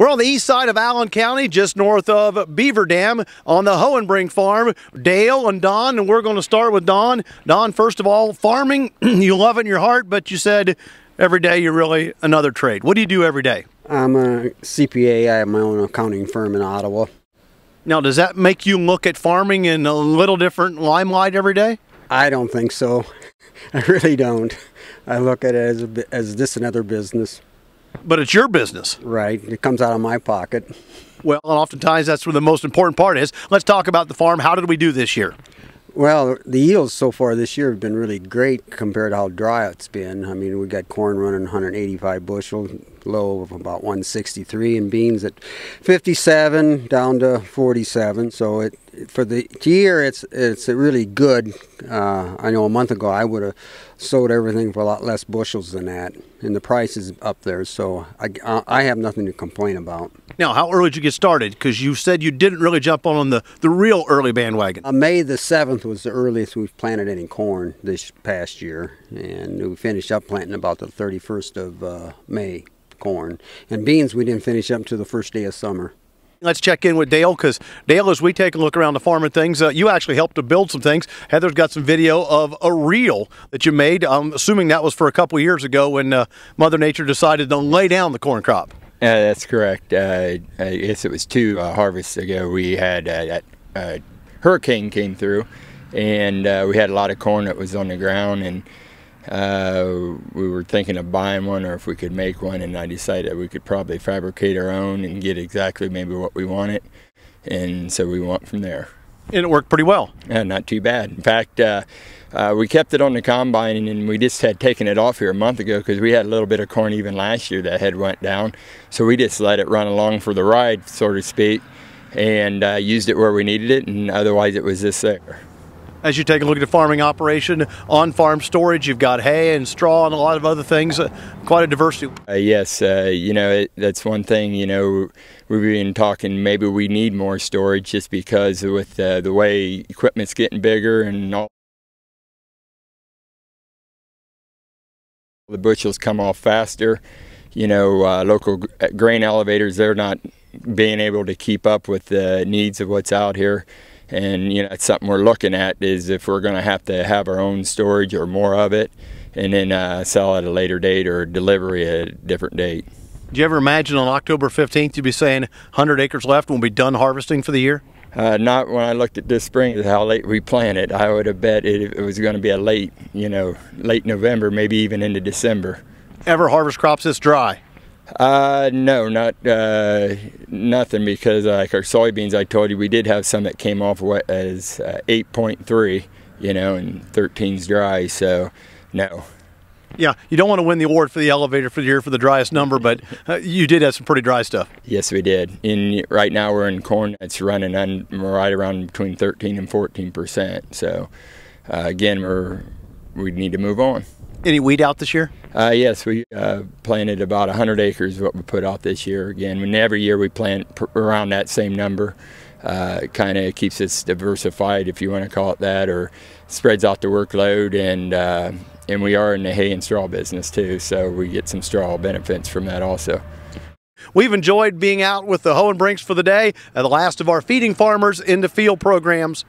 We're on the east side of Allen County, just north of Beaver Dam on the Hohenbrink Farm. Dale and Don, and we're going to start with Don. Don, first of all, farming, you love it in your heart, but you said every day you're really another trade. What do you do every day? I'm a CPA. I have my own accounting firm in Ottawa. Now, does that make you look at farming in a little different limelight every day? I don't think so. I really don't. I look at it as just another business. But it's your business. Right. It comes out of my pocket. Well, and oftentimes that's where the most important part is. Let's talk about the farm. How did we do this year? Well, the yields so far this year have been really great compared to how dry it's been. I mean, we got corn running 185 bushel, low of about 163, and beans at 57 down to 47. So for the year, it's really good. I know a month ago I would have sold everything for a lot less bushels than that, and the price is up there. So I have nothing to complain about. Now, how early did you get started? Because you said you didn't really jump on the real early bandwagon. May the 7th was the earliest we've planted any corn this past year, and we finished up planting about the 31st of May, corn. And beans we didn't finish up until the first day of summer. Let's check in with Dale, because Dale, as we take a look around the farm and things, you actually helped to build some things. Heather's got some video of a reel that you made. I'm assuming that was for a couple years ago when Mother Nature decided to lay down the corn crop. That's correct. I guess it was 2 harvests ago. We had a hurricane came through, and we had a lot of corn that was on the ground, and we were thinking of buying one or if we could make one, and I decided we could probably fabricate our own and get exactly maybe what we wanted, and so we went from there. And it worked pretty well. Yeah, not too bad. In fact, we kept it on the combine, and we just had taken it off here a month ago because we had a little bit of corn even last year that had went down. So we just let it run along for the ride, so to speak, and used it where we needed it, and otherwise it was just there. As you take a look at the farming operation, on-farm storage, you've got hay and straw and a lot of other things, quite a diversity. Yes, you know, that's one thing, you know, we've been talking maybe we need more storage just because with the way equipment's getting bigger and all the bushels come off faster. You know, local grain elevators, they're not being able to keep up with the needs of what's out here. And you know, it's something we're looking at, is if we're going to have our own storage or more of it, and then sell at a later date or delivery at a different date. Do you ever imagine on October 15th you'd be saying 100 acres left when we'll be done harvesting for the year? Not when I looked at this spring, how late we planted. I would have bet it was going to be a late, you know, late November, maybe even into December. Ever harvest crops this dry? No, not nothing, because like our soybeans, I told you, we did have some that came off as 8.3, you know, and 13's dry, so no. Yeah, you don't want to win the award for the elevator for the year for the driest number, but you did have some pretty dry stuff. Yes, we did. Right now we're in corn that's running right around between 13 and 14%. So again, we need to move on. Any weed out this year? Yes, we planted about 100 acres what we put out this year. Again, every year we plant around that same number. It kind of keeps us diversified, if you want to call it that, or spreads out the workload, and we are in the hay and straw business too, so we get some straw benefits from that also. We've enjoyed being out with the Hohenbrinks for the day, the last of our Feeding Farmers in the Field programs.